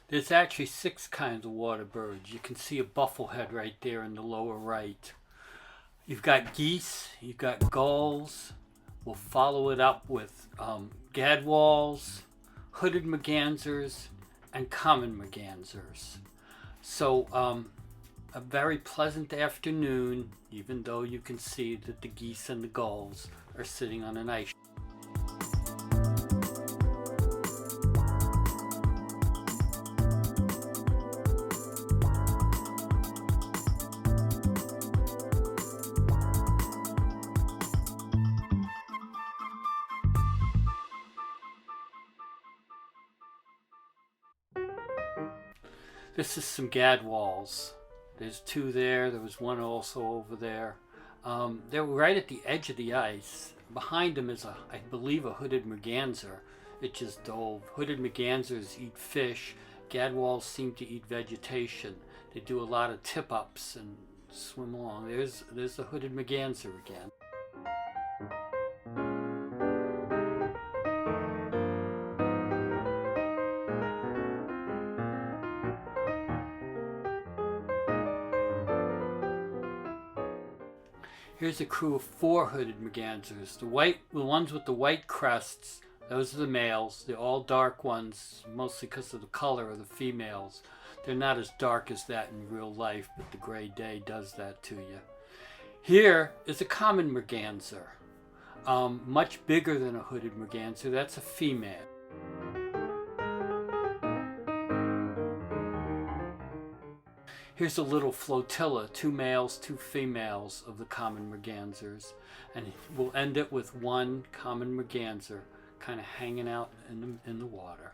There's actually six kinds of water birds. You can see a bufflehead right there in the lower right. You've got geese, you've got gulls. We'll follow it up with gadwalls, hooded mergansers, and common mergansers. So a very pleasant afternoon, even though you can see that the geese and the gulls are sitting on an ice. This is some gadwalls. There's two there. There was one also over there. They're right at the edge of the ice. Behind them is, I believe, a hooded merganser. It just dove. Hooded mergansers eat fish. Gadwalls seem to eat vegetation. They do a lot of tip-ups and swim along. There's the hooded merganser again. Here's a crew of four hooded mergansers. The ones with the white crests, those are the males. They're all dark ones, mostly because of the color of the females. They're not as dark as that in real life, but the gray day does that to you. Here is a common merganser, much bigger than a hooded merganser. That's a female. Here's a little flotilla, two males, two females of the common mergansers, and we'll end it with one common merganser kind of hanging out in the water.